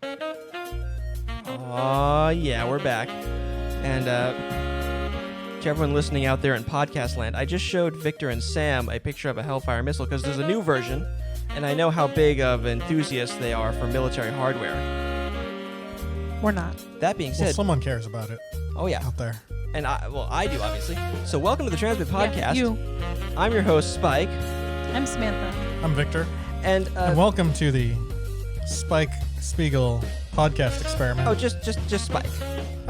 Yeah, we're back. And to everyone listening out there in podcast land, I just showed Victor and Sam a picture of a Hellfire missile because there's a new version, and I know how big of enthusiasts they are for military hardware. We're not. That being said... Well, someone cares about it. Oh, yeah. Out there. And I do, obviously. So welcome to the Transmit Podcast. Yeah, you. I'm your host, Spike. I'm Samantha. I'm Victor. And welcome to the Spike Spiegel podcast experiment. Oh, just Spike.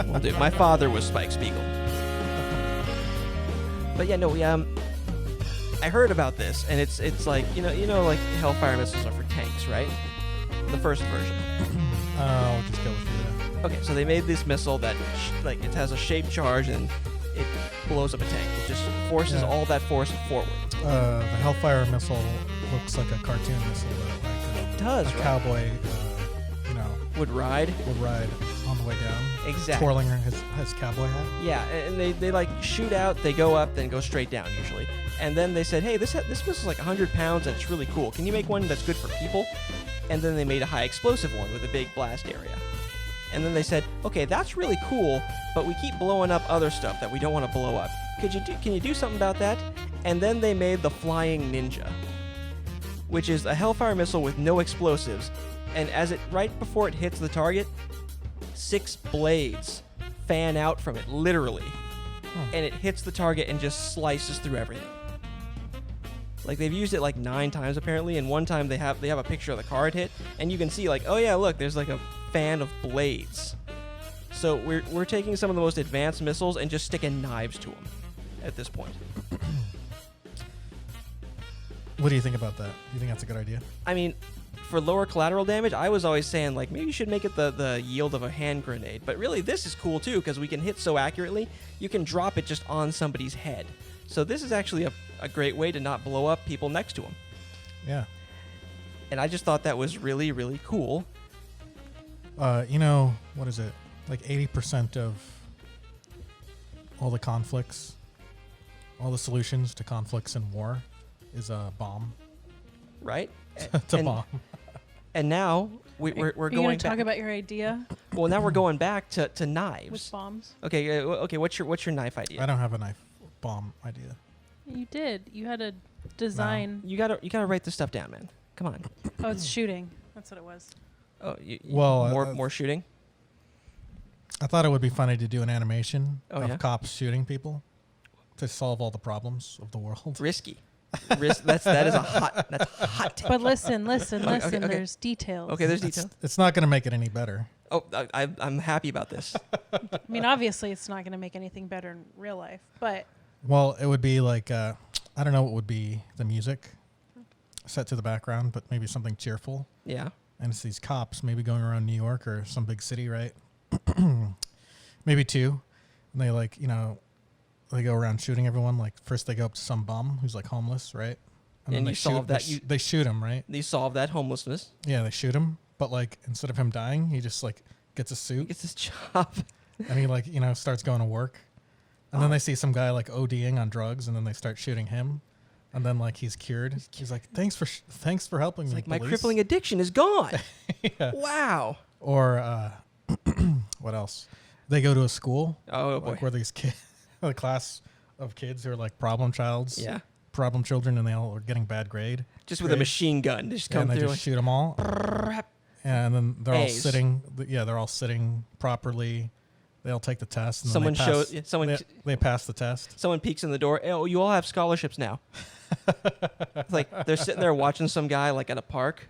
Will do. My father was Spike Spiegel. But yeah, no, we I heard about this, and it's like you know like Hellfire missiles are for tanks, right? The first version. I'll just go with you. Okay, so they made this missile that it has a shaped charge and it blows up a tank. It just forces all that force forward. The Hellfire missile looks like a cartoon missile that It does, a right? cowboy, Would ride on the way down. exactly. Twirling his cowboy hat. Yeah, and they like shoot out, they go up, then go straight down usually. And then they said, hey, this missile's like 100 pounds and it's really cool. Can you make one that's good for people? And then they made a high explosive one with a big blast area. And then they said, okay, that's really cool, but we keep blowing up other stuff that we don't want to blow up. Can you do something about that? And then they made the Flying Ninja, which is a Hellfire missile with no explosives. And right before it hits the target, 6 blades fan out from it, literally. And it hits the target and just slices through everything. Like, they've used it like 9 times apparently, and one time they have a picture of the car it hit, and you can see like, oh yeah, look, there's like a fan of blades. So we're taking some of the most advanced missiles and just sticking knives to them at this point. What do you think about that? Do you think that's a good idea? I mean, for lower collateral damage, I was always saying, like, maybe you should make it the yield of a hand grenade. But really, this is cool, too, because we can hit so accurately, you can drop it just on somebody's head. So this is actually a great way to not blow up people next to them. Yeah. And I just thought that was really, really cool. What is it? Like 80% of all the conflicts, all the solutions to conflicts in war is a bomb. Right? It's a bomb. And now we're Are you going going back. to talk about your idea Well, now we're going back to knives. with bombs? Okay. What's your knife idea? I don't have a knife bomb idea. You did. You had a design. You gotta write this stuff down, man. Come on. Oh, it's shooting. That's what it was. Oh, Well, more shooting. I thought it would be funny to do an animation Oh, of yeah? cops shooting people to solve all the problems of the world. Risky. That is a hot take. But listen. okay. There's details. Okay, there's detail. It's not going to make it any better. Oh, I'm happy about this. I mean, obviously, it's not going to make anything better in real life, but Well, it would be like, I don't know what would be the music set to the background, but maybe something cheerful. Yeah. And it's these cops maybe going around New York or some big city, right? Maybe 2. And they they go around shooting everyone. Like first they go up to some bum who's like homeless, right? And then you solve that. They shoot him, right? You solve that homelessness. Yeah, they shoot him. But like instead of him dying, he just like gets a He suit gets his job. and he starts going to work. And then they see some guy like ODing on drugs, and then they start shooting him. And then like he's cured. He's like, thanks for helping me. Like, my police." crippling addiction is gone. Yeah. Wow. Or what else? They go to a school. Oh boy. Like where these kids, a class of kids who are like problem children, and they all are getting bad grade. Just with a machine gun, they just come and they through. just shoot them all. And then they're all A's. sitting. Yeah, they're all sitting properly. They all take the test. And Someone then they pass the test. Someone peeks in the door. Oh, you all have scholarships now. It's like they're sitting there watching some guy like at a park,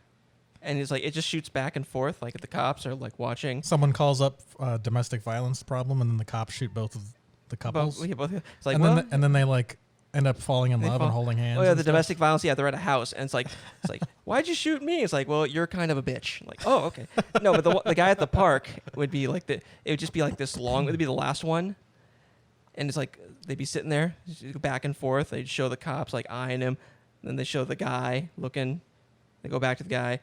and he's like, it just shoots back and forth. Like the cops are like watching. Someone calls up a domestic violence problem, and then the cops shoot both of the couples. Both. It's like, and then they like end up falling in love and holding hands. Oh yeah, and the stuff. domestic violence. Yeah, they're at a house, and it's like, why'd you shoot me? It's like, well, you're kind of a bitch. Like, oh, okay. No, but the guy at the park would be like it would just be like this long. It would be the last one, and it's like they'd be sitting there back and forth. They'd show the cops like eyeing him, then they show the guy looking. They go back to the guy.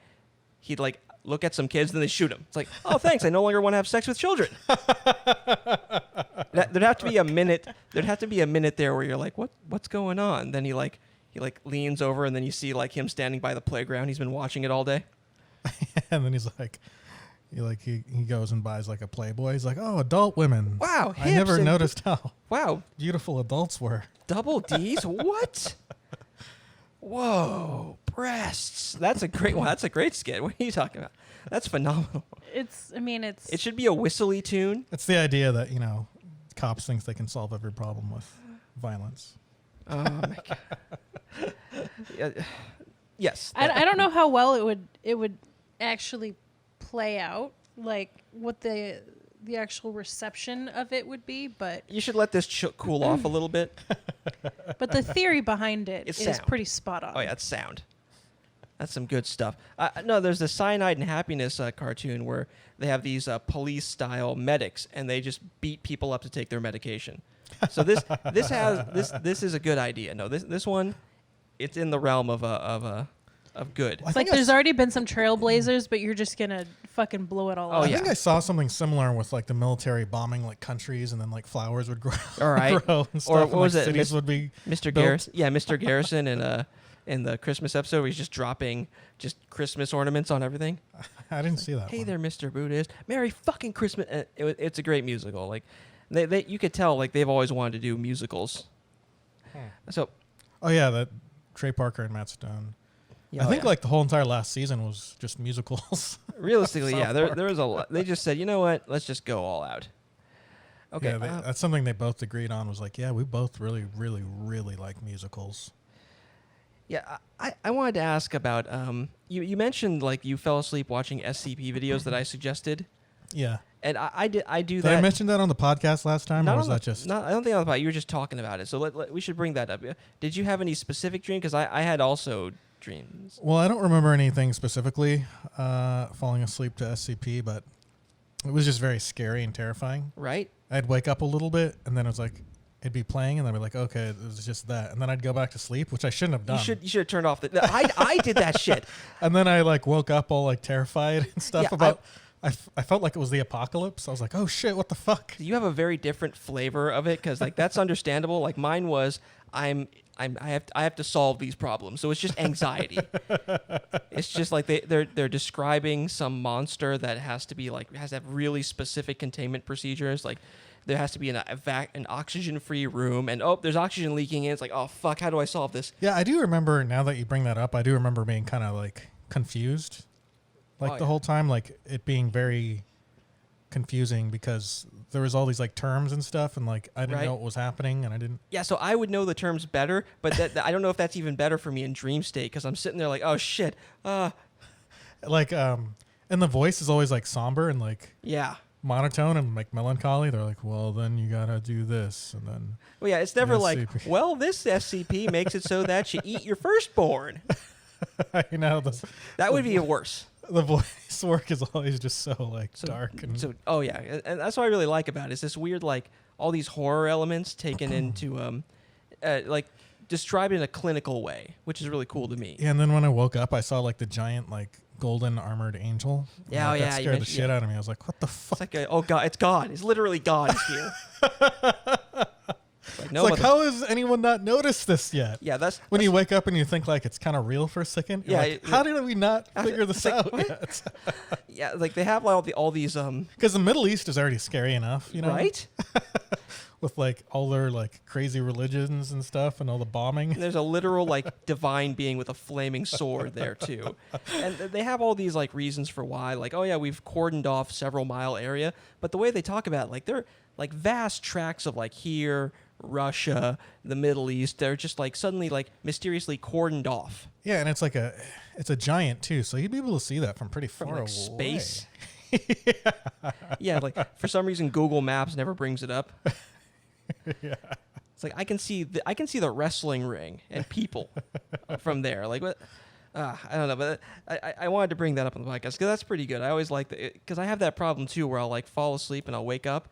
He'd like look at some kids, then they shoot him. It's like, oh, thanks. I no longer want to have sex with children. There'd have to be a minute. There'd have to be a minute there where you're like, what's going on? Then he leans over, and then you see like him standing by the playground. He's been watching it all day. And then he's like, He goes and buys like a Playboy. He's like, oh, adult women. Wow, I never hips and- noticed how Wow, beautiful adults were. double D's? What? Whoa, breasts. That's a great one. That's a great skit. What are you talking about? That's phenomenal. It's. I mean, it's. It should be a whistly tune. It's the idea that cops think they can solve every problem with violence. Oh my god. Yeah, yes. I don't know how well it would actually play out, like what the actual reception of it would be, but You should let this cool off a little bit. the theory behind it It's is sound. pretty spot on. Oh yeah, it's sound. That's some good stuff. No, there's the Cyanide and Happiness cartoon where they have these police-style medics, and they just beat people up to take their medication. So this is a good idea. No, this one, it's in the realm of good. It's like there's already been some trailblazers, but you're just gonna fucking blow it all Oh, up. I yeah. think I saw something similar with like the military bombing like countries, and then like flowers would grow, All right. grow and stuff. Or and, what was like, it? Cities would be Mr. built. Garrison, yeah, Mr. Garrison in the Christmas episode, where he's just dropping just Christmas ornaments on everything. I didn't see that. Hey one. there, Mr. Buddhist. Merry fucking Christmas. It's a great musical. Like, they you could tell like they've always wanted to do musicals. So, Oh yeah, that Trey Parker and Matt Stone. yeah, I think like the whole entire last season was just musicals. realistically, yeah, South there Park. was a lot. They just said, you know what? Let's just go all out. Okay. Yeah, that's something they both agreed on. Was like, yeah, we both really, really, really like musicals. Yeah, I wanted to ask about you mentioned like you fell asleep watching SCP videos that I suggested, Yeah. and I do Did that. I mention that on the podcast last time, Not or was on the- that just? Not, I don't think on the podcast. You were just talking about it, so we should bring that up. Did you have any specific dream? Because I had also dreams. Well, I don't remember anything specifically falling asleep to SCP, but it was just very scary and terrifying. Right? I'd wake up a little bit, and then it was like it'd be playing, and then I'd be like, okay, it was just that, and then I'd go back to sleep, which I shouldn't have done. You should have turned off the. I did that shit. And then I like woke up all like terrified and stuff Yeah, about. I felt like it was the apocalypse. I was like, oh shit, what the fuck? You have a very different flavor of it because like that's understandable. Like mine was I have to solve these problems. So it's just anxiety. It's just like they're describing some monster that has to have really specific containment procedures. Like there has to be an oxygen-free room, and there's oxygen leaking in. It's like, oh fuck, how do I solve this? Yeah, I do remember now that you bring that up. I do remember being kind of like confused, like Oh, the yeah. whole time, like it being very confusing because there was all these like terms and stuff, and like I didn't Right. know what was happening, and I didn't. Yeah, so I would know the terms better, but I don't know if that's even better for me in dream state because I'm sitting there like, oh shit, Like, and the voice is always like somber and like yeah. monotone and like melancholy. They're like, well, then you gotta do this, and then Well, yeah, it's never like, SCP. well, this SCP makes it so that you eat your firstborn. That would be worse. the voice work is always just so like So- dark and So, oh yeah, and that's what I really like about it. Is this weird like all these horror elements taken into like described in a clinical way, which is really cool to me. yeah. And then when I woke up, I saw like the giant like golden armored angel. And, Yeah, like, oh, that yeah, you scared the mentioned- shit yeah. out of me. I was like, what the fuck? It's like, oh god, it's God. It's literally God is here. Like, no, It's like, mother- how has anyone not noticed this yet? yeah, that's When you wake up and you think like it's kind of real for a second, you're Yeah, like, how did we not figure this like, out what? yet? yeah, like they have like all these Because the Middle East is already scary enough, you know, right. with like all their like crazy religions and stuff and all the bombing. And there's a literal like divine being with a flaming sword there too, and they have all these like reasons for why. Like, oh yeah, we've cordoned off several mile area, but the way they talk about it, like they're like vast tracts of like here, Russia, the Middle East. They're just like suddenly like mysteriously cordoned off Yeah, and it's like it's a giant too, so you'd be able to see that from pretty from far like away. space. Yeah, like for some reason Google Maps never brings it up. Yeah. It's like I can see the wrestling ring and people from there. Like what? I don't know, but I wanted to bring that up on the podcast because that's pretty good. I always like that because I have that problem too, where I'll like fall asleep and I'll wake up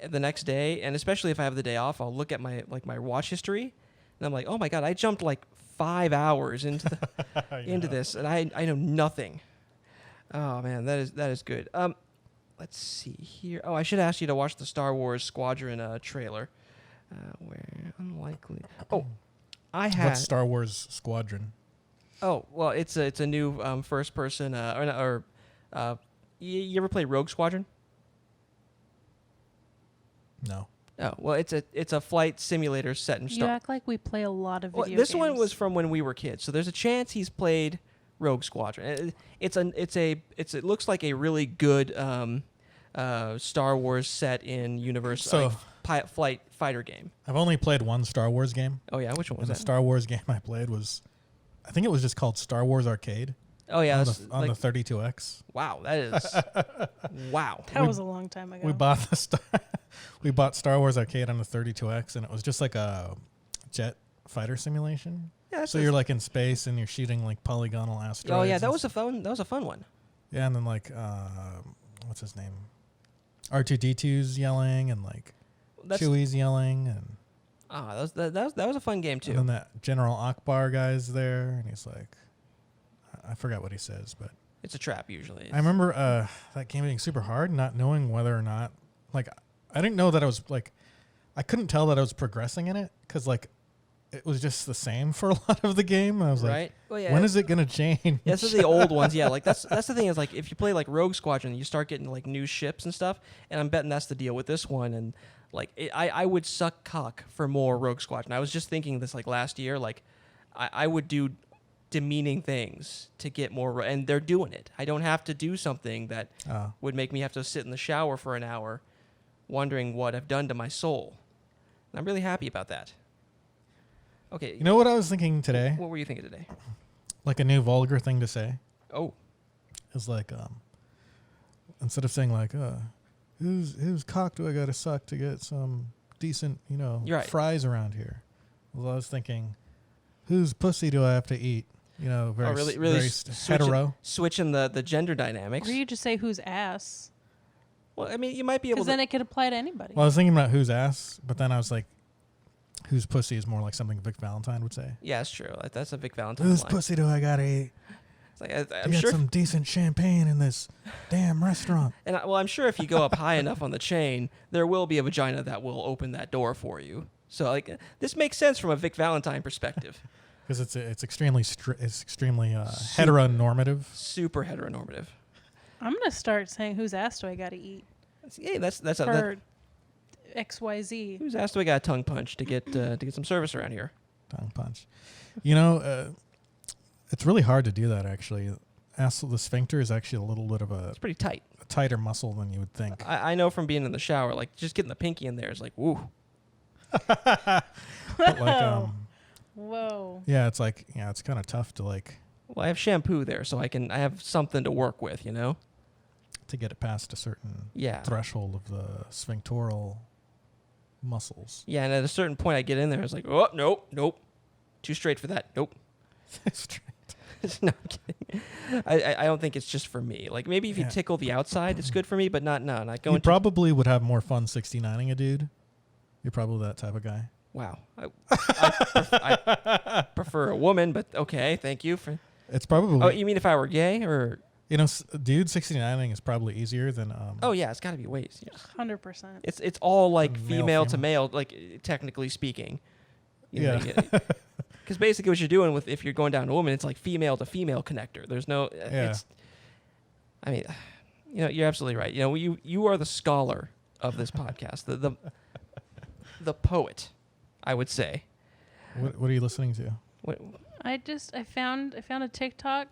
the next day, and especially if I have the day off, I'll look at my watch history, and I'm like, oh my god, I jumped like 5 hours into into this, and I know nothing. Oh man, that is good. Let's see here. Oh, I should ask you to watch the Star Wars Squadron trailer. Where unlikely. Oh, I had. What's Star Wars Squadron? Oh well, it's a new first person You ever play Rogue Squadron? No. Oh, well, it's a flight simulator set in You Star. act like we play a lot of Well, video this games. one was from when we were kids, so there's a chance he's played Rogue Squadron. It looks like a really good Star Wars set in universe So- flight fighter game. I've only played one Star Wars game. Oh yeah, which one was And the that? Star Wars game I played was, I think it was just called Star Wars Arcade Oh yeah, on, that's the 32X. wow, that is wow. That was a long time ago. We bought Star Wars Arcade on the 32X, and it was just like a jet fighter simulation. Yeah, So you're like in space and you're shooting like polygonal asteroids. oh yeah, and that was a fun one. Yeah, and then like what's his name? R2D2's yelling and like Chewie's yelling and that was a fun game too. and then that General Akbar guy's there and he's like, I forgot what he says, but It's a trap usually. I remember that game being super hard, not knowing whether or not, like, I didn't know that I was like, I couldn't tell that I was progressing in it because like it was just the same for a lot of the game. I was right. like, Well, yeah. when is it gonna change? Yeah, this is the old ones. Yeah, like that's the thing is like if you play like Rogue Squadron, you start getting like new ships and stuff. And I'm betting that's the deal with this one. And like I would suck cock for more Rogue Squadron. I was just thinking this like last year. Like I would do demeaning things to get more, and they're doing it. I don't have to do something that would make me have to sit in the shower for an hour, wondering what I've done to my soul. And I'm really happy about that. Okay. You know what I was thinking today? What were you thinking today? Like a new vulgar thing to say Oh, is like, instead of saying like, whose cock do I gotta suck to get some decent, You're right. fries around here? Well, I was thinking, whose pussy do I have to eat? Very, really very hetero. switching the gender dynamics. Or you just say whose ass, Well, I mean, you might be able because to. then it could apply to anybody. Well, I was thinking about whose ass, but then I was like, whose pussy is more like something Vic Valentine would say. Yeah, it's true. Like, that's a Vic Valentine Whose line. pussy do I gotta eat It's like, to I'm get sure. some decent champagne in this damn restaurant? I'm sure if you go up high enough on the chain, there will be a vagina that will open that door for you. So, like, this makes sense from a Vic Valentine perspective. Because it's extremely heteronormative. Super heteronormative. I'm gonna start saying whose ass do I got to eat Hey, that's for XYZ. who's asked do I got a tongue punch to get some service around here? Tongue punch. It's really hard to do that actually. The sphincter is actually a little bit of It's pretty tight. a tighter muscle than you would think. I know from being in the shower, like just getting the pinky in there is like, woo. But like, Whoa. yeah, it's like, it's kind of tough to like Well, I have shampoo there, so I have something to work with, to get it past a certain Yeah. threshold of the sphinctoral muscles. Yeah, and at a certain point, I get in there. It's like, oh, nope. Too straight for that. Nope. No, I'm kidding. I don't think it's just for me. Like, maybe if you Yeah. tickle the outside, it's good for me, but not You going to... probably would have more fun 69ing a dude. You're probably that type of guy. Wow. I prefer a woman, but okay, thank you. It's probably... Oh, you mean if I were gay, or... dude 69ing is probably easier than... Oh, yeah, it's got to be way easier. 100%. It's all, like, Male, female to female. male, like, technically speaking. Yeah. Because basically what you're doing if you're going down to a woman, it's like female to female connector. There's no... Yeah. You're absolutely right. You are the scholar of this podcast, the poet, I would say. What are you listening to? I found a TikTok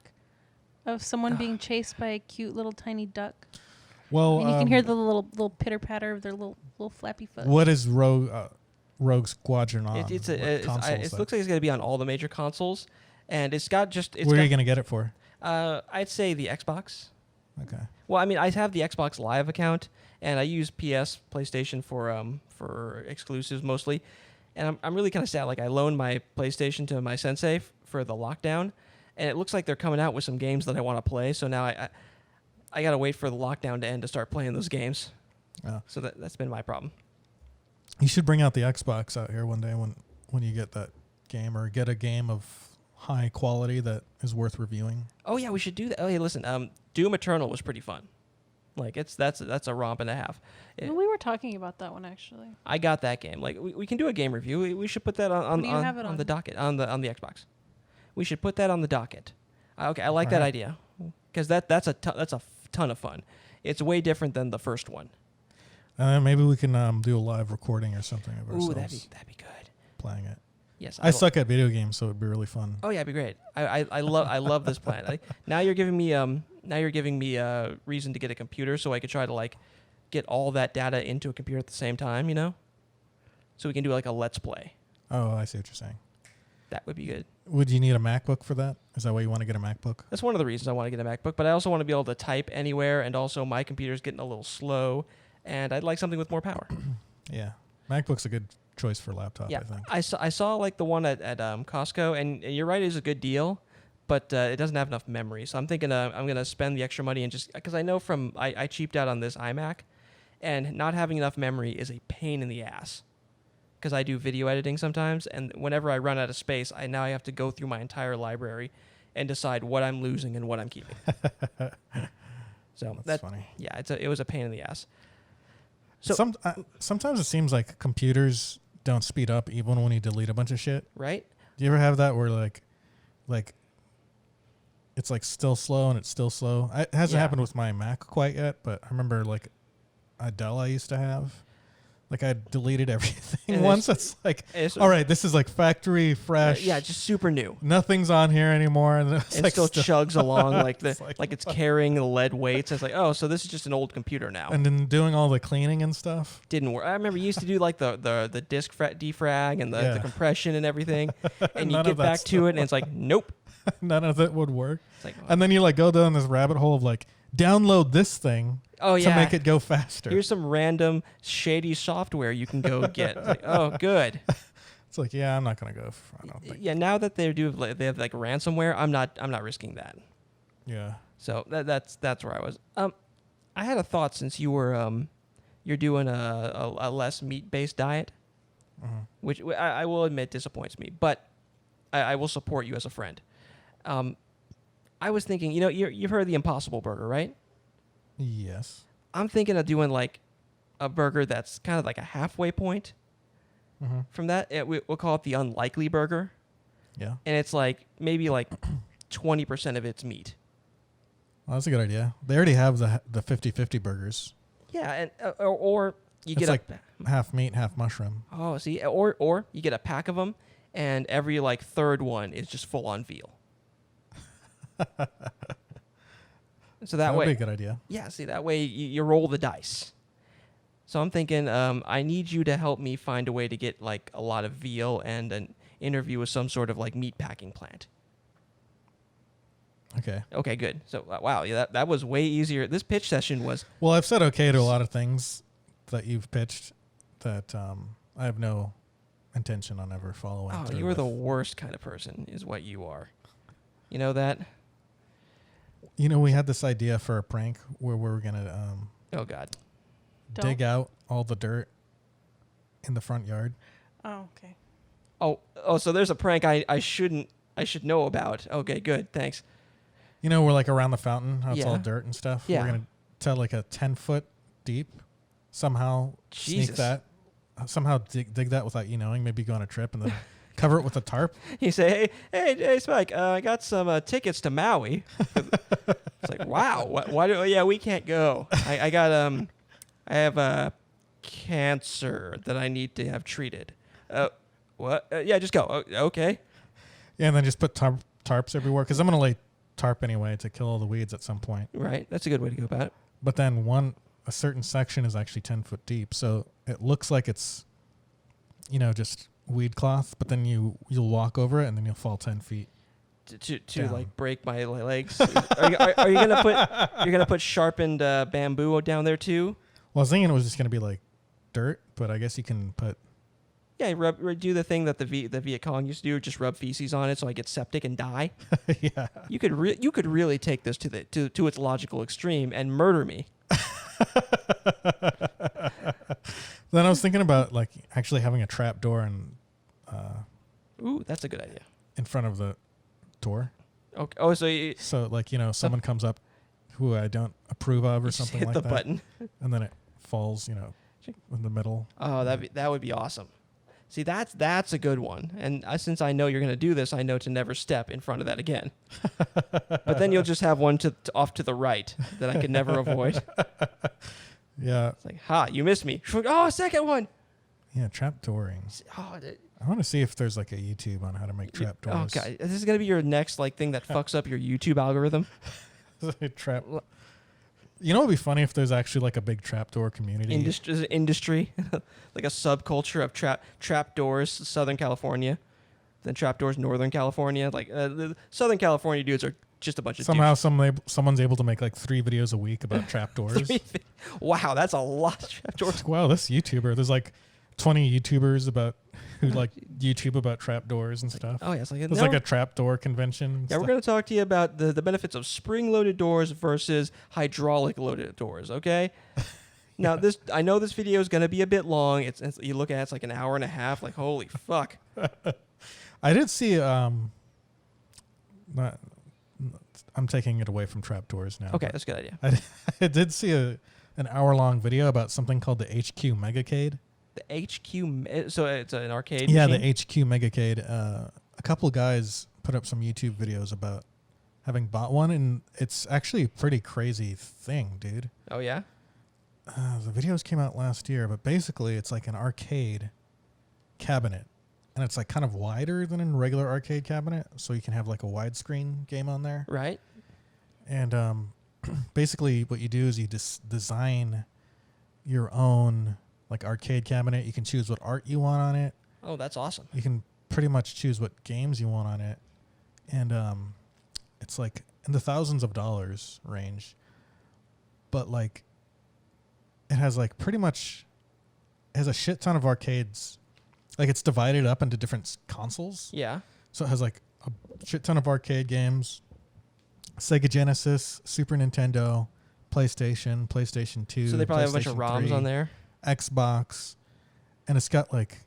of someone being chased by a cute little tiny duck. Well, And you can hear the little pitter patter of their little flappy foot. what is Rogue Squadron on? It consoles, looks like it's going to be on all the major consoles, and it's got just... Where are you going to get it for? I'd say the Xbox. Okay. Well, I mean, I have the Xbox Live account, and I use PlayStation for exclusives mostly. And I'm really kind of sad. Like, I loaned my PlayStation to my sensei for the lockdown, and it looks like they're coming out with some games that I want to play. So now I got to wait for the lockdown to end to start playing those games. Oh. So that's been my problem. You should bring out the Xbox out here one day when you get that game, or get a game of high quality that is worth reviewing. Oh yeah, we should do that. Oh, hey, listen, Doom Eternal was pretty fun. Like that's a romp and a half. Well, we were talking about that one actually. I got that game. Like we can do a game review. We should put that on What do you have it on on? the docket on the Xbox. We should put that on the docket. Okay, I like that idea because that's a ton of fun. It's way different than the first one. Maybe we can do a live recording or something of Ooh, ourselves that'd be good. playing it. Yes, I suck at video games, so it'd be really fun. Oh yeah, it'd be great. I love this plan. Now you're giving me reason to get a computer so I could try to like get all that data into a computer at the same time, so we can do like a let's play. Oh, I see what you're saying. That would be good. Would you need a MacBook for that? Is that why you want to get a MacBook? That's one of the reasons I want to get a MacBook, but I also want to be able to type anywhere, and also my computer's getting a little slow, and I'd like something with more power. Yeah, MacBook's a good choice for laptop. Yeah, I think. I saw like the one at Costco, and you're right, it's a good deal, but it doesn't have enough memory. So I'm thinking I'm gonna spend the extra money and just because I know I cheaped out on this iMac, and not having enough memory is a pain in the ass. Because I do video editing sometimes, and whenever I run out of space, I have to go through my entire library and decide what I'm losing and what I'm keeping. So that's funny. Yeah, it was a pain in the ass. So sometimes it seems like computers don't speed up even when you delete a bunch of shit. Right? Do you ever have that where like it's like still slow and it's still slow? It hasn't happened with my Mac quite yet, but I remember like a Dell I used to have. Like I deleted everything and once. It's like, all right, this is like factory fresh. Yeah, just super new. Nothing's on here anymore, and it like still chugs along like it's fuck. Carrying the lead weights. It's like, oh, so this is just an old computer now. And then doing all the cleaning and stuff Didn't work. I remember you used to do like the disk defrag and the compression and everything, and you get back to it, and it's like, nope, none of it would work. It's like, and then you like go down this rabbit hole of like download this thing. To make it go faster. Here's some random shady software you can go get. It's like, oh, good. It's like, yeah, I'm not gonna go. I don't think. Yeah, now that they have like ransomware, I'm not risking that. Yeah. So that's where I was. I had a thought since you're doing a less meat based diet, which I will admit disappoints me, but I will support you as a friend. I was thinking, you've heard of the Impossible Burger, right? Yes. I'm thinking of doing like a burger that's kind of like a halfway point from that. We'll call it the Unlikely Burger. Yeah. And it's like maybe like 20% of it's meat. Well, that's a good idea. They already have the 50-50 burgers. Yeah, and or you it's get like half meat, half mushroom. Oh, see, or you get a pack of them, and every like third one is just full on veal. So that way, would be a good idea. Yeah, see, that way you roll the dice. So I'm thinking, I need you to help me find a way to get like a lot of veal and an interview with some sort of like meat packing plant. Okay. Okay, good. So wow, yeah, that was way easier. This pitch session was. Well, I've said okay to a lot of things that you've pitched that I have no intention on ever following. Oh, you are the worst kind of person, is what you are. You know that? We had this idea for a prank where we were gonna oh God, dig out all the dirt in the front yard. Oh, okay. Oh, so there's a prank I should know about. Okay, good, thanks. We're like around the fountain, how it's all Yeah. dirt and stuff. Yeah. We're gonna tell like a 10-foot deep, somehow Jesus. sneak that, somehow dig that without you knowing. Maybe go on a trip and then cover it with a tarp. You say, hey, Spike, I got some tickets to Maui. It's like, wow, why we can't go. I have cancer that I need to have treated. What? Yeah, just go. Okay. Yeah, and then just put tarps everywhere because I'm gonna lay tarp anyway to kill all the weeds at some point. Right, that's a good way to go about it. But then a certain section is actually 10 foot deep, so it looks like it's, just weed cloth. But then you'll walk over it and then you'll fall 10 feet. To like break my legs. are you gonna put sharpened bamboo down there too? Well, I was thinking it was just gonna be like dirt, but I guess you can put. Yeah, do the thing that the Viet Cong used to do, just rub feces on it so I get septic and die. Yeah. You could really take this to its logical extreme and murder me. Then I was thinking about like actually having a trap door and. Ooh, that's a good idea. In front of the door. Okay. Oh, so like someone comes up who I don't approve of or something like that. Hit the button, and then it falls, in the middle. Oh, that would be awesome. See, that's a good one. And since I know you're going to do this, I know to never step in front of that again. But then you'll just have one off to the right that I could never avoid. Yeah. It's like, ha, you missed me. Oh, a second one. Yeah, trapdooring. Oh, I want to see if there's like a YouTube on how to make trapdoors. oh God. This is going to be your next like thing that fucks up your YouTube algorithm. Trap. You know, it'd be funny if there's actually like a big trapdoor community. Industry, like a subculture of trapdoors, Southern California, then trapdoors, Northern California. Like the Southern California dudes are just a bunch of somehow someone's able to make like 3 videos a week about trapdoors. Wow, that's a lot of trapdoors. Like, wow, this YouTuber. There's like 20 YouTubers who like YouTube about trapdoors and stuff. Oh yeah, it's like there's like a trapdoor convention. Yeah, we're going to talk to you about the benefits of spring-loaded doors versus hydraulic-loaded doors. Okay. Now I know this video is going to be a bit long. It's you look at it's like an hour and a half. Like holy fuck. I did see I'm taking it away from trapdoors now. Okay, that's a good idea. I did see an hour-long video about something called the HQ Megacade. The HQ, so it's an arcade. Yeah, machine? the HQ Megacade. A couple of guys put up some YouTube videos about having bought one, and it's actually a pretty crazy thing, dude. Oh yeah. The videos came out last year, but basically it's like an arcade cabinet, and it's like kind of wider than a regular arcade cabinet, so you can have like a widescreen game on there. Right. And basically what you do is you design your own like arcade cabinet. You can choose what art you want on it. Oh, that's awesome. You can pretty much choose what games you want on it. And it's like in the thousands of dollars range. But like it has like pretty much has a shit ton of arcades. Like it's divided up into different consoles. Yeah. So it has like a shit ton of arcade games. Sega Genesis, Super Nintendo, PlayStation 2. So they probably have a bunch of PlayStation ROMs 3, on there. Xbox, and it's got like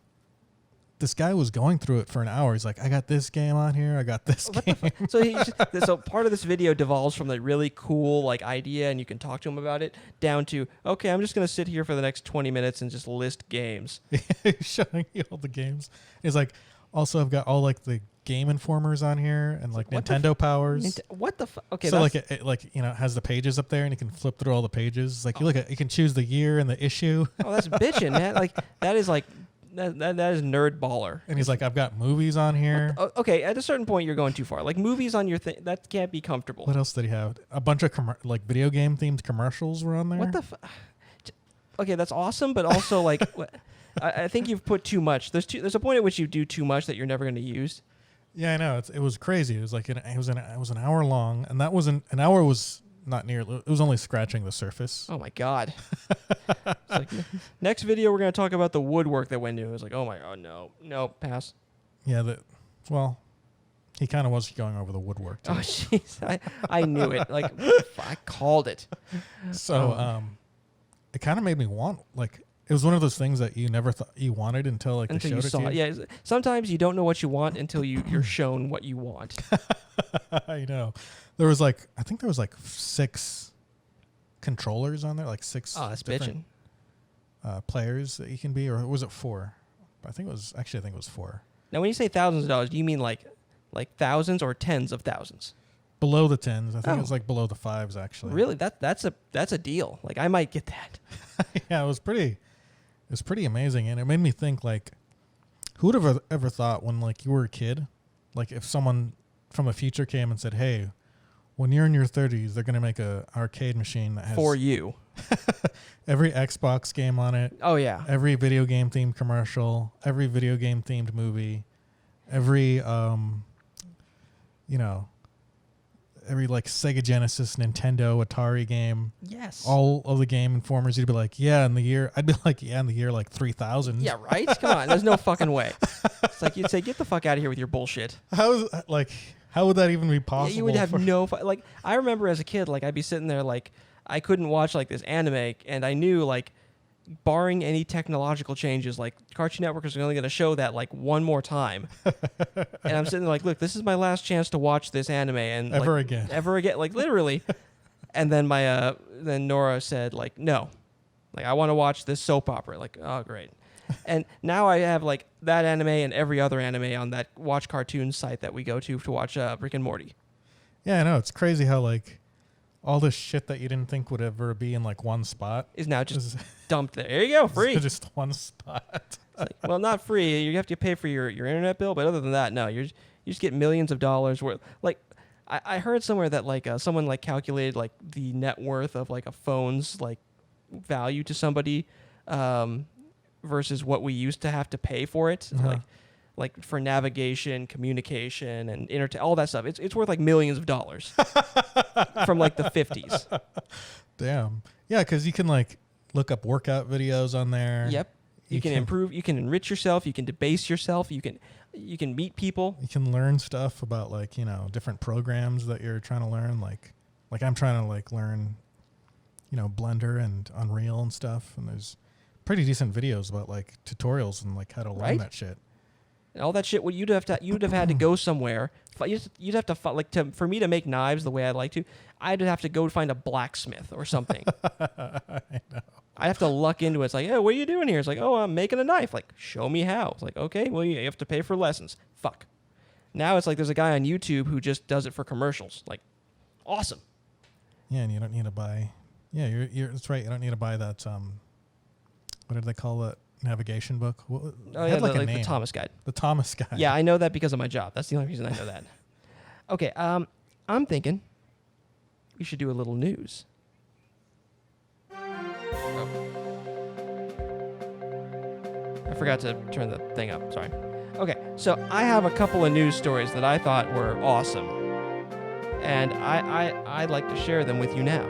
this guy was going through it for an hour. He's like, I got this game on here, I got this game. So part of this video devolves from the really cool like idea, and you can talk to him about it, down to okay, I'm just gonna sit here for the next 20 minutes and just list games. He's showing you all the games. He's like, also I've got all like the Game Informers on here and like Nintendo Powers. What the fuck? Okay, so like it like, you know, it has the pages up there and you can flip through all the pages. Like you look at, you can choose the year and the issue. Oh, that's bitching, man. Like that is like that is nerd baller. And he's like, I've got movies on here. Okay, at a certain point you're going too far. Like movies on your thing, that can't be comfortable. What else did he have? A bunch of like video game themed commercials were on there. What the okay, that's awesome, but also like I think you've put too much. There's a point at which you do too much that you're never going to use. Yeah, I know. It was crazy. It was like it was an hour long, and that wasn't an hour. Was not near. It was only scratching the surface. Oh my god! Like, next video we're gonna talk about the woodwork that went into it. It was like, oh my god, no, pass. Yeah, well, he kind of was going over the woodwork too. Oh jeez, I knew it. Like I called it. So it kind of made me want like. It was one of those things that you never thought you wanted until they showed you it saw to you. it. Yeah, sometimes you don't know what you want until you're shown what you want. I know. There was like, I think there was like 6 controllers on there, like 6 different players that you can be, or was it 4? I think it was 4. Now, when you say thousands of dollars, do you mean like thousands or tens of thousands? Below the 10s. I think it was like below the 5s actually. Really? That's a deal. Like I might get that. Yeah, it was pretty amazing, and it made me think like, who would have ever thought when like you were a kid, like if someone from the future came and said, hey, when you're in your 30s, they're gonna make a arcade machine that has for you every Xbox game on it. Oh yeah. Every video game themed commercial, every video game themed movie, every every like Sega Genesis, Nintendo, Atari game. Yes. All of the Game Informers, you'd be like, yeah, in the year. I'd be like, yeah, in the year like 3000. Yeah, right? Come on. There's no fucking way. It's like you'd say, get the fuck out of here with your bullshit. How would that even be possible? Yeah, you would have like, I remember as a kid, like I'd be sitting there like I couldn't watch like this anime, and I knew like barring any technological changes, like Cartoon Network is only going to show that like one more time. And I'm sitting there like, look, this is my last chance to watch this anime, and ever like, again, like literally. And then then Nora said like, no, like I want to watch this soap opera. Like, oh great. And now I have like that anime and every other anime on that Watch Cartoons site that we go to watch Rick and Morty. Yeah, I know. It's crazy how like all this shit that you didn't think would ever be in like one spot Is now just dumped there. There you go, free. Just one spot. It's like, well, not free. You have to pay for your internet bill, but other than that, no. You just get millions of dollars worth. Like, I heard somewhere that like someone like calculated like the net worth of like a phone's like value to somebody versus what we used to have to pay for it. Like for navigation, communication, and all that stuff. It's worth like millions of dollars from like the 50s. Damn. Yeah, because you can like look up workout videos on there. Yep. You can improve. You can enrich yourself. You can debase yourself. You can meet people. You can learn stuff about like, you know, different programs that you're trying to learn. Like I'm trying to like learn, you know, Blender and Unreal and stuff. And there's pretty decent videos about like tutorials and like how to learn that shit. And all that shit. Well, you'd have had to go somewhere. You'd have to for me to make knives the way I'd like to. I'd have to go find a blacksmith or something. I know. I have to luck into it. It's like, oh, what are you doing here? It's like, oh, I'm making a knife. Like, show me how. It's like, okay, well, you have to pay for lessons. Fuck. Now it's like there's a guy on YouTube who just does it for commercials. Like, awesome. Yeah, and you don't need to buy. Yeah, you're that's right. You don't need to buy that. What did they call that navigation book? Oh yeah, the Thomas Guide. The Thomas Guide. Yeah, I know that because of my job. That's the only reason I know that. Okay, I'm thinking we should do a little news. I forgot to turn the thing up. Sorry. Okay, so I have a couple of news stories that I thought were awesome, and I'd like to share them with you now.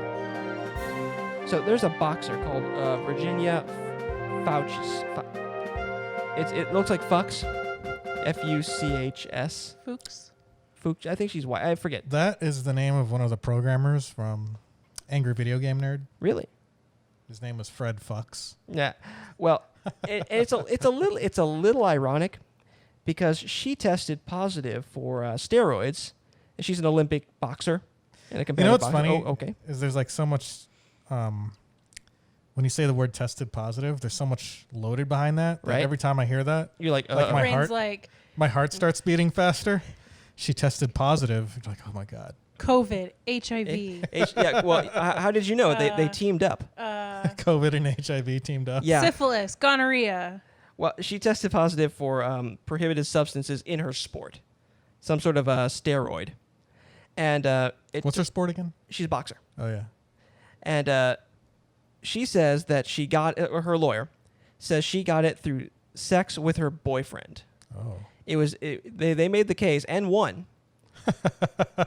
So there's a boxer called Virginia Fauchs. It looks like Fuchs, Fuchs. Fuchs. I think she's white. I forget. That is the name of one of the programmers from Angry Video Game Nerd. Really? His name was Fred Fuchs. Yeah. Well, it's a little ironic because she tested positive for steroids, and she's an Olympic boxer and a competitive boxer. Funny? Oh, okay. Is there's like so much. When you say the word tested positive, there's so much loaded behind that. Right. Every time I hear that, You're like, Like my heart- like my heart starts beating faster. She tested positive. You're like, oh my God. COVID, HIV, yeah. Well, how did you know they teamed up? COVID and HIV teamed up. Yeah. syphilis, gonorrhea. Well, she tested positive for prohibited substances in her sport, some sort of steroid, and What's her sport again? she's a boxer, Oh yeah. and she says that she got or her lawyer says she got it through sex with her boyfriend. Oh. They made the case and won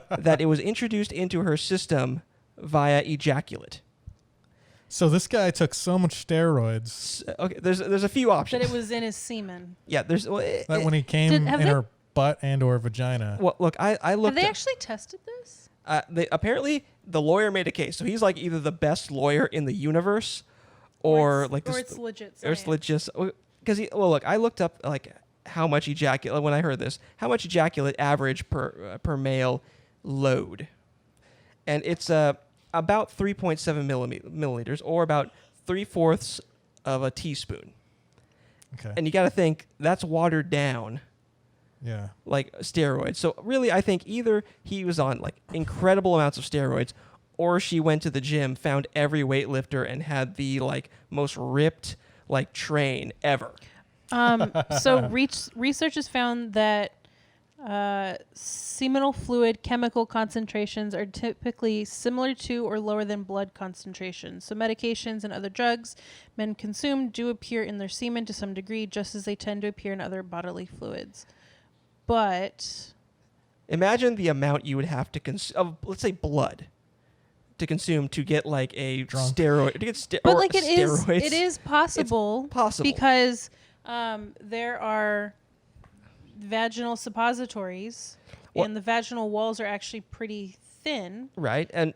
that it was introduced into her system via ejaculate. So this guy took so much steroids Okay, there's a few options. That it was in his semen. Yeah, there's that when he came in her butt and or vagina. Well, look, I looked. Have they up- actually tested this? apparently the lawyer made a case, so he's like either the best lawyer in the universe, or it's legit. Or it's legit. Because look, I looked up like how much ejaculate when I heard this, how much ejaculate average per male load, and it's about 3.7 milliliters, or about 3/4 of a teaspoon. Okay. And you got to think that's watered down. Yeah. Like steroids. So really, I think either he was on like incredible amounts of steroids, or she went to the gym, found every weightlifter, and had the like most ripped like train ever. So researchers found that seminal fluid chemical concentrations are typically similar to or lower than blood concentrations. So medications and other drugs men consume do appear in their semen to some degree, just as they tend to appear in other bodily fluids. But imagine the amount you would have to consume of, let's say, blood to consume to get like a Drunk. steroid. To get but like steroids. it is possible. It's possible because there are vaginal suppositories, and the vaginal walls are actually pretty thin. Right, and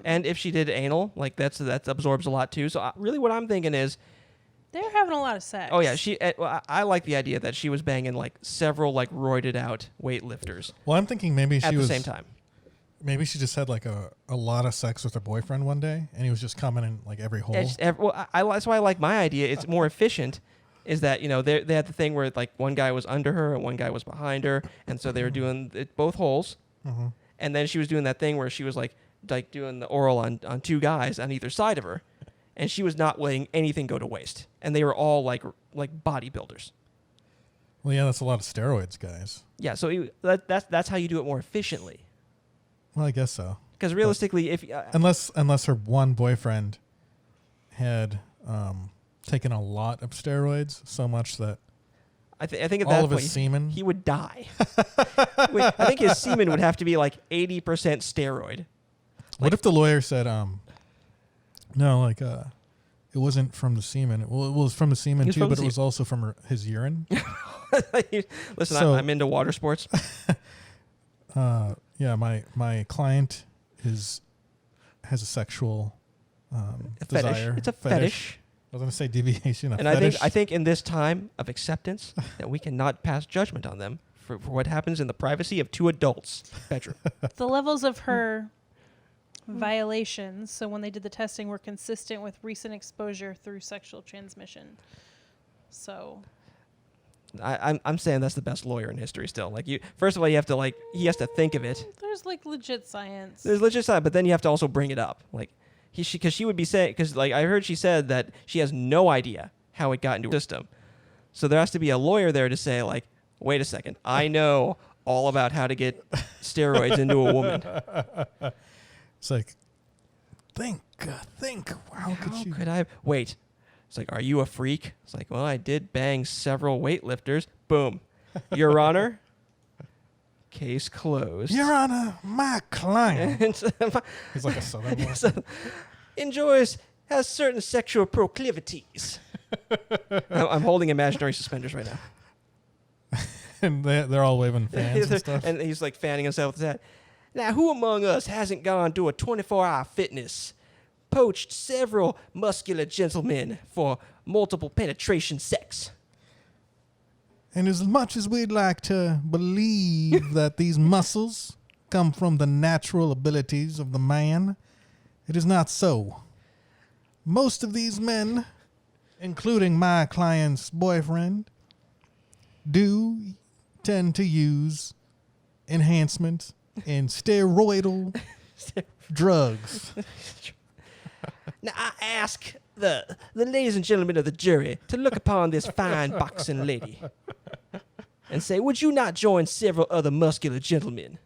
if she did anal, like that absorbs a lot too. So really, what I'm thinking is, they're having a lot of sex. oh yeah, I like the idea that she was banging like several like roided out weightlifters. Well, I'm thinking maybe at the same time. Maybe she just had like a lot of sex with her boyfriend one day, and he was just coming in like every hole. That's why I like my idea. It's more efficient. is that, they had the thing where like one guy was under her and one guy was behind her, and so they were doing both holes. Mm-hmm. And then she was doing that thing where she was like doing the oral on two guys on either side of her, and she was not letting anything go to waste. And they were all like bodybuilders. Well, yeah, that's a lot of steroids, guys. Yeah, so that's how you do it more efficiently. Well, I guess so. Because realistically, if unless her one boyfriend had taken a lot of steroids, so much that I think at all that of point his semen, he would die. I think his semen would have to be like 80% steroid. What if the lawyer said, no, like it wasn't from the semen. Well, it was from the semen too, but it was also from his urine. Listen, So- I'm into water sports. Yeah, my client has a sexual desire. It's a fetish. I was going to say deviation. And fetish. I think in this time of acceptance that we cannot pass judgment on them for what happens in the privacy of two adults' bedroom. The levels of her violations, so when they did the testing, were consistent with recent exposure through sexual transmission. So I'm saying that's the best lawyer in history still. Like first of all, you have to he has to think of it. there's like legit science. There's legit science, but then you have to also bring it up. Like because she would be saying, because like I heard she said that she has no idea how it got into her system. So there has to be a lawyer there to say like, wait a second, I know all about how to get steroids into a woman. It's like, think. How could I? Wait. It's like, are you a freak? It's like, well, I did bang several weightlifters. Boom. Your Honor, case closed. Your Honor, my client. And He's like a southern boy. has certain sexual proclivities. I'm holding imaginary suspenders right now. And they're all waving fans and stuff. And he's like fanning himself with that. Now, who among us hasn't gone to a 24-hour fitness, poached several muscular gentlemen for multiple penetration sex? And as much as we'd like to believe that these muscles come from the natural abilities of the man, it is not so. Most of these men, including my client's boyfriend, do tend to use enhancement in steroidal drugs. Now, I ask the ladies and gentlemen of the jury to look upon this fine boxing lady and say, would you not join several other muscular gentlemen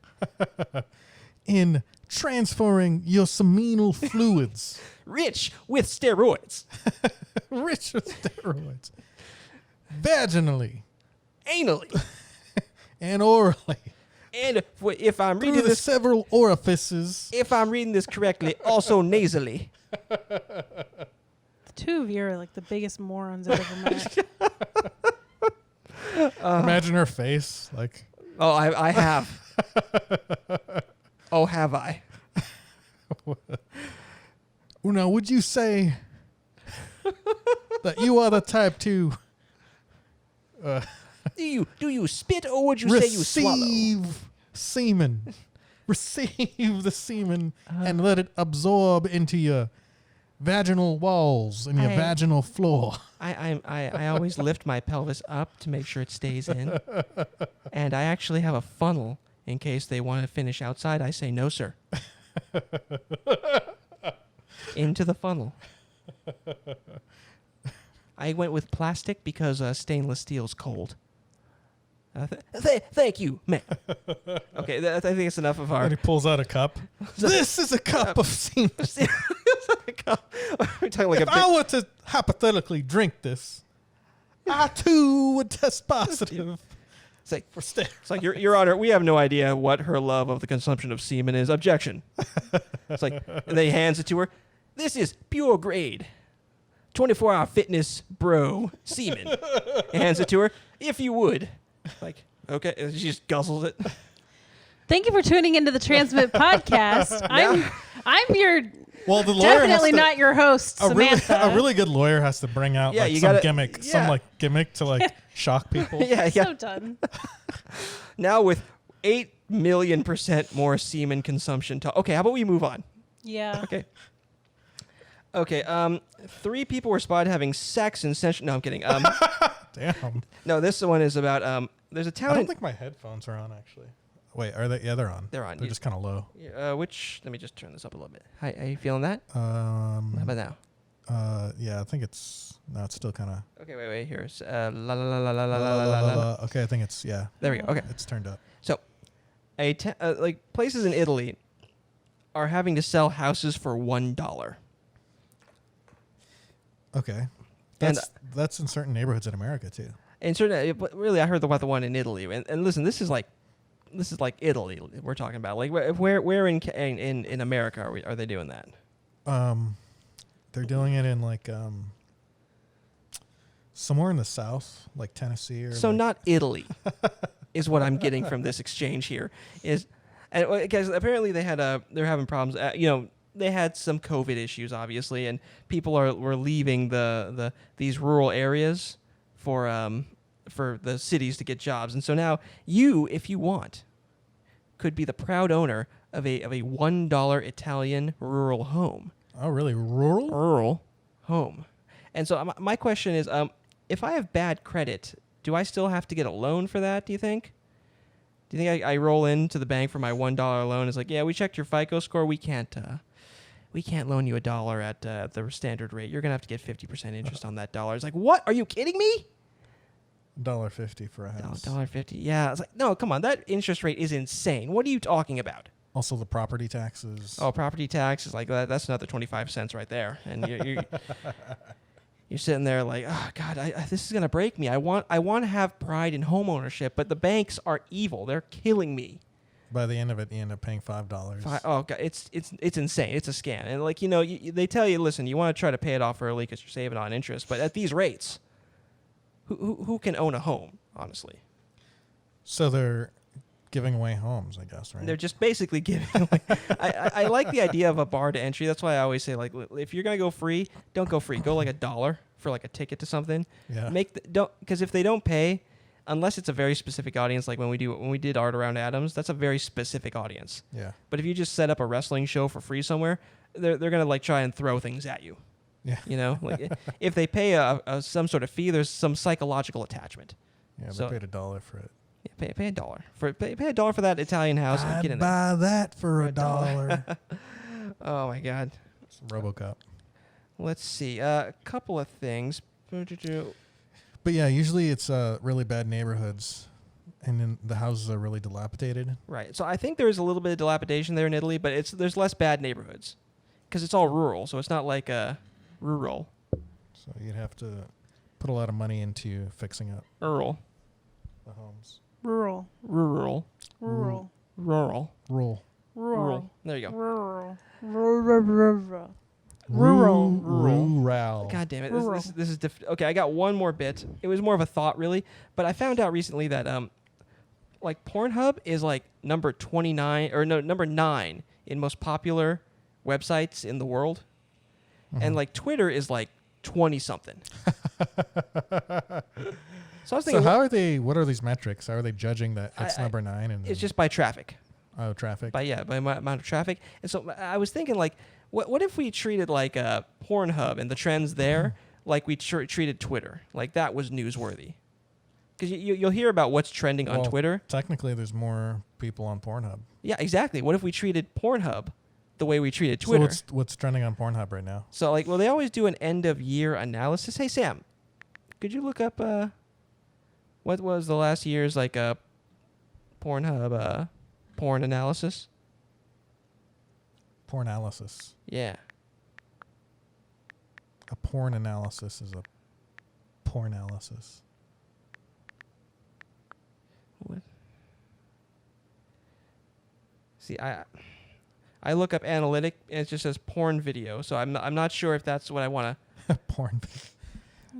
In transferring your seminal fluids, rich with steroids, rich with steroids, vaginally anally, and orally, and if I'm through reading the this, several orifices. if I'm reading this correctly, also nasally. The two of you are like the biggest morons I've ever met. Imagine her face, like, Oh, I have. Oh, have I? now, would you say that you are the type to Do you spit or would you say you swallow? receive semen, receive the semen, and let it absorb into your vaginal walls and your vaginal floor? I always lift my pelvis up to make sure it stays in. And I actually have a funnel in case they want to finish outside. I say, no, sir. Into the funnel. I went with plastic because stainless steel's cold. Thank you, man. Okay, I think it's enough of our... And he pulls out a cup. This is a cup of semen. We're talking like If I were to hypothetically drink this, I too would test positive. It's like, for steroids. It's like, Your Honor, we have no idea what her love of the consumption of semen is. Objection. It's like, and then he hands it to her. This is pure grade. 24-hour fitness bro semen. He hands it to her. If you would. Like, okay. And she just guzzles it. Thank you for tuning into the Transmit podcast. I'm your Well, the lawyer definitely has to, not your host, Samantha. a really good lawyer has to bring out Yeah, like you some gotta- gimmick, yeah. some like gimmick to like shock people. Yeah. So done. Now with 8 million% more semen consumption. Okay, how about we move on? Yeah. Okay. Okay. 3 people were spotted having sex in Central. No, I'm kidding. Damn. No, this one is about. There's a I town. don't think my headphones are on actually. Wait, are they? Yeah, they're on. They're on. They're just kind of low. Let me just turn this up a little bit. Hi, are you feeling that? How about now? Yeah, I think it's still kind of. Okay, wait. Here's la la la la la la la la la la. Okay, I think it's There we go. Okay, it's turned up. so, like places in Italy are having to sell houses for $1. Okay, And that's in certain neighborhoods in America too. and certain, but really, I heard about the one in Italy. And listen, this is like Italy we're talking about. Like where in America are they doing that? They're doing it in like somewhere in the South, like Tennessee or. So like not Italy, is what I'm getting from this exchange here. And because apparently they're having problems. They had some COVID issues, obviously, and people were leaving these rural areas for the cities to get jobs. And so now you, if you want, could be the proud owner of a $1 Italian rural home. Oh, really? Rural Home. And so my question is, if I have bad credit, do I still have to get a loan for that, do you think? Do you think I roll into the bank for my $1 loan? It's like, yeah, we checked your FICO score. We can't loan you $1 at the standard rate. You're going to have to get 50% interest on that dollar. It's like, what? Are you kidding me? $1.50 for a house. $1.50. Yeah. It's like, no, come on. That interest rate is insane. What are you talking about? Also, the property taxes. Oh, property tax is like that. That's another 25 cents right there. And you're sitting there like, oh God, this is gonna break me. I want to have pride in home ownership, but the banks are evil. They're killing me. By the end of it, you end up paying $5. Oh God, it's insane. It's a scam. And like they tell you, listen, you want to try to pay it off early because you're saving on interest. But at these rates, who can own a home? Honestly. So they're giving away homes, I guess, right? They're just basically giving away. I like the idea of a bar to entry. That's why I always say, like, if you're gonna go free, don't go free. Go like $1 for like a ticket to something. Yeah. Because if they don't pay, unless it's a very specific audience, like when we did Art Around Adams, that's a very specific audience. Yeah. But if you just set up a wrestling show for free somewhere, they're gonna like try and throw things at you. Yeah. Like if they pay some sort of fee, there's some psychological attachment. Yeah, So- they paid $1 for it. Yeah, pay $1 pay $1 for that Italian house and get in I'd there. buy that for For $1. Oh my God. It's RoboCop. Let's see. A couple of things. But yeah, usually it's really bad neighborhoods, and then the houses are really dilapidated. Right. So I think there is a little bit of dilapidation there in Italy, but there's less bad neighborhoods because it's all rural. So it's not like rural. So you'd have to put a lot of money into fixing up Rural. the homes. Rural. Rural. Rural. Rural. Rural. Rural. There you go. Rural. Rural. Rural. Rural. God damn it. Rural. This is okay. I got one more bit. It was more of a thought, really, but I found out recently that like Pornhub is like number 9 in most popular websites in the world, and like Twitter is like 20 something. So I was thinking, So how are they? What are these metrics? How are they judging that it's number 9? And it's just by traffic. Oh, traffic. By amount of traffic. And so I was thinking, like, what if we treated like Pornhub and the trends there like we treated Twitter? Like that was newsworthy. Because you'll hear about what's trending on Twitter. Technically, there's more people on Pornhub. Yeah, exactly. What if we treated Pornhub the way we treated Twitter? So what's trending on Pornhub right now? So like, well, they always do an end of year analysis. Hey Sam, could you look up what was the last year's like Pornhub porn analysis? Porn analysis. Yeah. A porn analysis is a porn analysis. What? See, I look up analytic and it just says porn video. So I'm not sure if that's what I want to. Porn.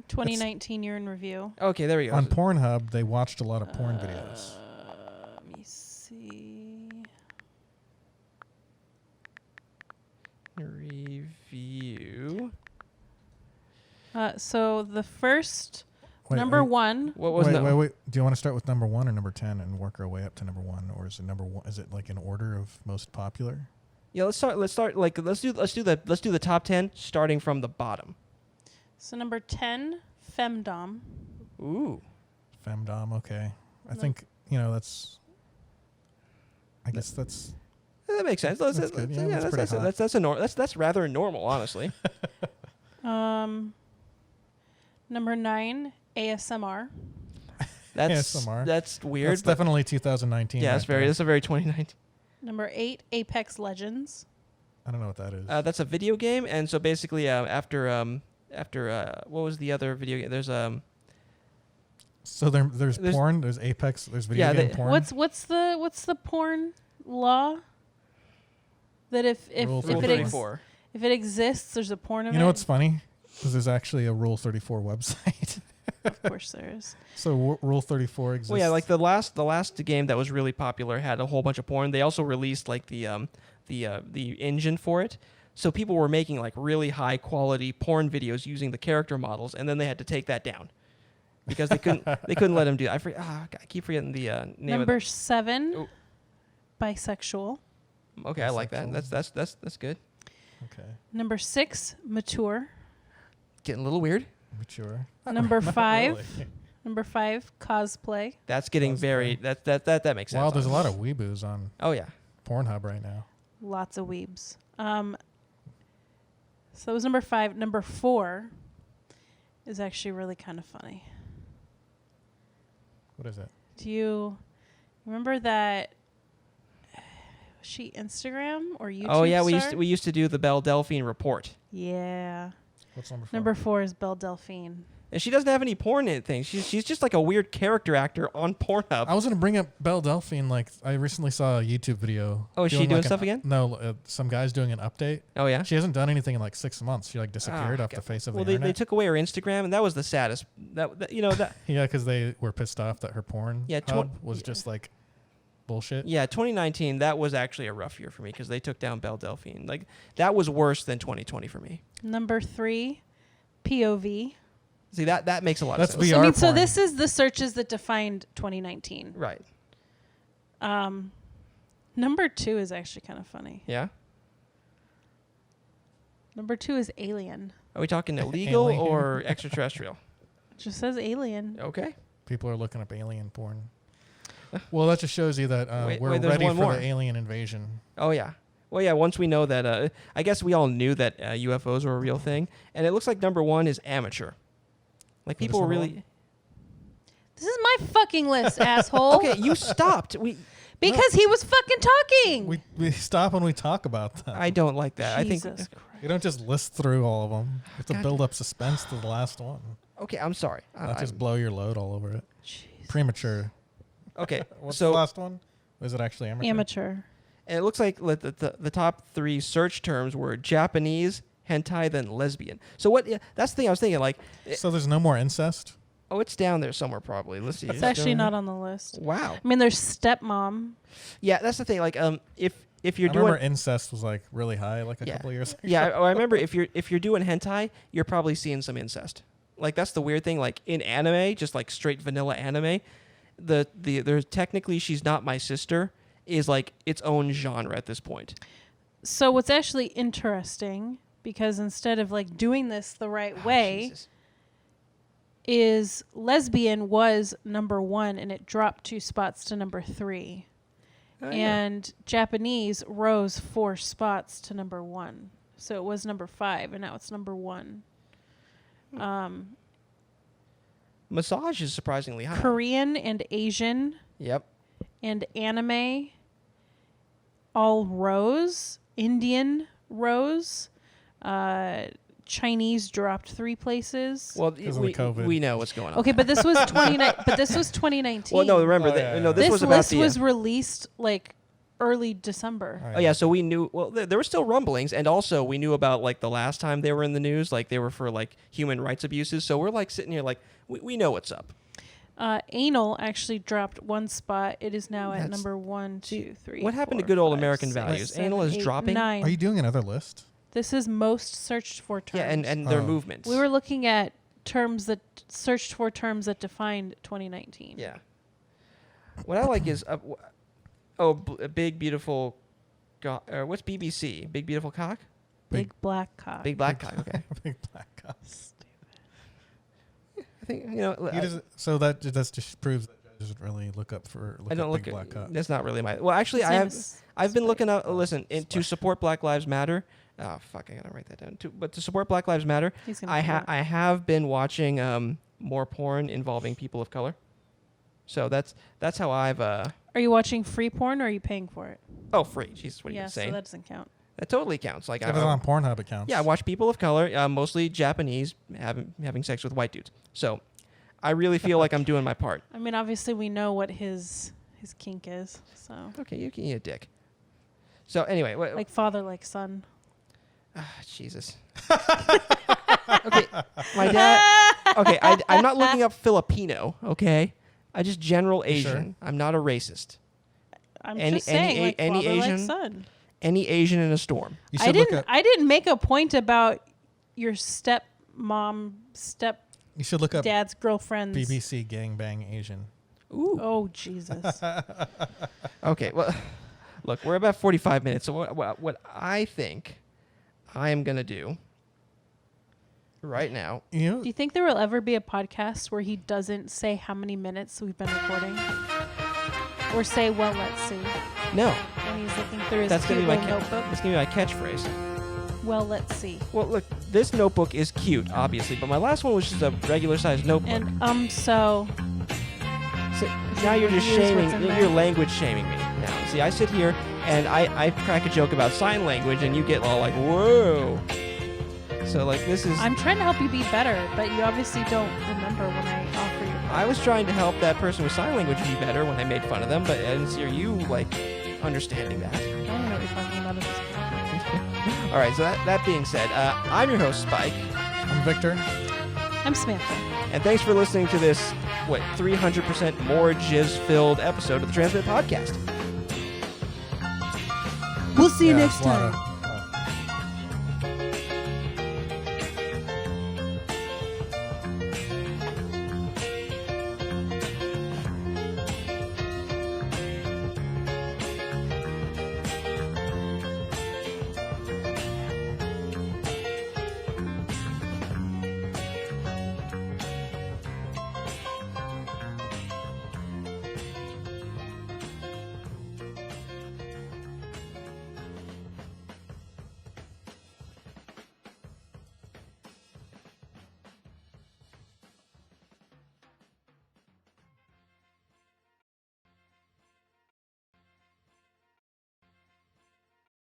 2019 year in review. Okay, there we go. On Pornhub, they watched a lot of porn videos. Let me see. Review. So the first Wait, number one. What was wait. Do you want to start with number 1 or number 10 and work our way up to number 1, or is it number 1? Is it like in order of most popular? Yeah, let's start like let's do the top 10 starting from the bottom. So number 10, femdom. Ooh. Femdom, okay. I think, that's... I guess that's... That makes sense. That's good. Yeah, that's pretty hot. That's rather normal, honestly. Number 9, ASMR. ASMR. That's weird. That's definitely 2019. Yeah, right that's a very 2019. Number 8, Apex Legends. I don't know what that is. That's a video game, and so basically after what was the other video game? There's So there's porn. There's Apex. There's video game porn. What's the porn law? That if Rule if it exists, there's a porn of it. You know what's funny? Because there's actually a Rule 34 website. Of course there is. So Rule 34 exists. Well, yeah, like the last game that was really popular had a whole bunch of porn. They also released like the engine for it. So people were making like really high quality porn videos using the character models, and then they had to take that down because they couldn't let them do that. I keep forgetting the name. Number 7, Oh. Bisexual. Okay, I like that. That's good. Okay. Number 6, mature. Getting a little weird. Mature. Number 5, Really. Number 5, cosplay. That's getting very that makes sense. Wow, there's a lot of weeboos on Oh yeah. Pornhub right now. Lots of weebs. So that was number 5. Number 4 is actually really kind of funny. What is it? Do you remember that? Was she Instagram or YouTube? Oh yeah, star? we used to do the Belle Delphine report. Yeah. What's number 4? Number 4 is Belle Delphine. And she doesn't have any porn in things. She's just like a weird character actor on Pornhub. I was going to bring up Belle Delphine. Like, I recently saw a YouTube video. Oh, is she doing like stuff again? No, some guy's doing an update. Oh yeah. She hasn't done anything in like 6 months. She like disappeared off the face of the they internet. took away her Instagram, and that was the saddest. That Yeah, because they were pissed off that her porn Yeah, hub was just like bullshit. Yeah, 2019. That was actually a rough year for me because they took down Belle Delphine. Like that was worse than 2020 for me. Number 3, POV. See that makes a lot That's of sense. VR porn. So this is the searches that defined 2019. Right. Number 2 is actually kind of funny. Yeah. Number 2 is alien. Are we talking illegal Alien. or extraterrestrial? It just says alien. Okay. People are looking up alien porn. Well, that just shows you that we're there's ready one for more. the alien invasion. Oh yeah. Well, yeah. Once we know that, I guess we all knew that UFOs were a real thing, and it looks like number 1 is amateur. Like What is people were number really. 1? This is my fucking list, asshole. Okay, you stopped. Because he was fucking talking. We stop when we talk about them. I don't like that. Jesus I think. Christ. You don't just list through all of them. You have to God. build up suspense to the last one. Okay, I'm sorry. Not just blow your load all over it. Jesus. Premature. Okay, What's so the last one? Was it actually amateur? Amateur. and it looks like the top 3 search terms were Japanese, hentai, then lesbian. So what? Yeah, that's the thing I was thinking. Like, So there's no more incest? oh, it's down there somewhere probably. Let's see. It's actually not on the list. Wow. I mean, there's stepmom. Yeah, that's the thing. Like, if you're I doing remember incest was like really high like a Yeah. couple of years ago. yeah, I remember if you're doing hentai, you're probably seeing some incest. Like that's the weird thing. Like in anime, just like straight vanilla anime, there's technically she's not my sister is like its own genre at this point. So what's actually interesting, because instead of like doing this the right way, Jesus. is lesbian was number 1 and it dropped 2 spots to number 3. Oh, yeah. And Japanese rose 4 spots to number 1. So it was number 5 and now it's number 1. Massage is surprisingly high. Korean and Asian Yep. and anime all rose. Indian rose. Chinese dropped 3 places. Well, 'Cause of the COVID. we know what's going on. Okay, but this was 2019. Well, no, remember Oh, that. yeah, No, yeah. this This was about list the. was released like early December. Oh yeah, so we knew. Well, there were still rumblings, and also we knew about like the last time they were in the news, like they were for like human rights abuses. So we're like sitting here, like we know what's up. Anal actually dropped 1 spot. It is now at That's- number 1, 2, 3. what happened to 4, good old 5, American 6, values? 7, Anal is 8, dropping? 9. Are you doing another list? This is most searched for terms. Yeah, and their Oh. movements. we were looking at terms that searched for terms that defined 2019. Yeah. What I like is a big beautiful what's BBC? Big Beautiful Cock? Big black cock. Big Black Cock, okay. Big black cock. I think, you know... So that just proves that judges doesn't really look up I don't up look big black cock. That's not really my... Well, actually, I've been looking up... Listen, to support Black Lives Matter... Oh, fuck, I gotta write that down. But to support Black Lives Matter, I have been watching more porn involving people of color. So that's how I've... Are you watching free porn or are you paying for it? Oh, free. Jesus, what are you Yeah, saying? so that doesn't count. That totally counts. Like If it's on Pornhub, it counts. Yeah, I watch people of color, mostly Japanese, having sex with white dudes. So I really feel like I'm doing my part. I mean, obviously we know what his kink is, so. Okay, you can eat a dick. So anyway, like father, like son. Jesus. Okay, my dad. Okay, I'm not looking up Filipino. Okay, I just general Asian. Sure? I'm not a racist. I'm just saying, like any father, Asian, like son. Any Asian in a storm. You should I didn't make a point about your stepmom, You should look up dad's girlfriend's. BBC gangbang Asian. Ooh. Oh Jesus. Okay, well, look, we're about 45 minutes. So what I think I am gonna do right now. Do you think there will ever be a podcast where he doesn't say how many minutes we've been recording, or say, "Well, let's see"? No. When he's looking through his That's gonna be my notebook. That's gonna be my catchphrase. Well, let's see. Well, look, this notebook is cute, obviously, but my last one was just a regular-sized notebook. And so now you're just Here's shaming. what's in You're there. language shaming me now. See, I sit here and I crack a joke about sign language, and you get all like, "Whoa!" So like this is. I'm trying to help you be better, but you obviously don't remember when I offer you. I was trying to help that person with sign language be better when I made fun of them, but I didn't see you like understanding that. I don't know what you're talking about at this point. All right. So that being said, I'm your host Spike, I'm Victor. I'm Samantha. and thanks for listening to this 300% more jizz-filled episode of the Transmit Podcast. We'll see you Yeah, next it's a lot time. of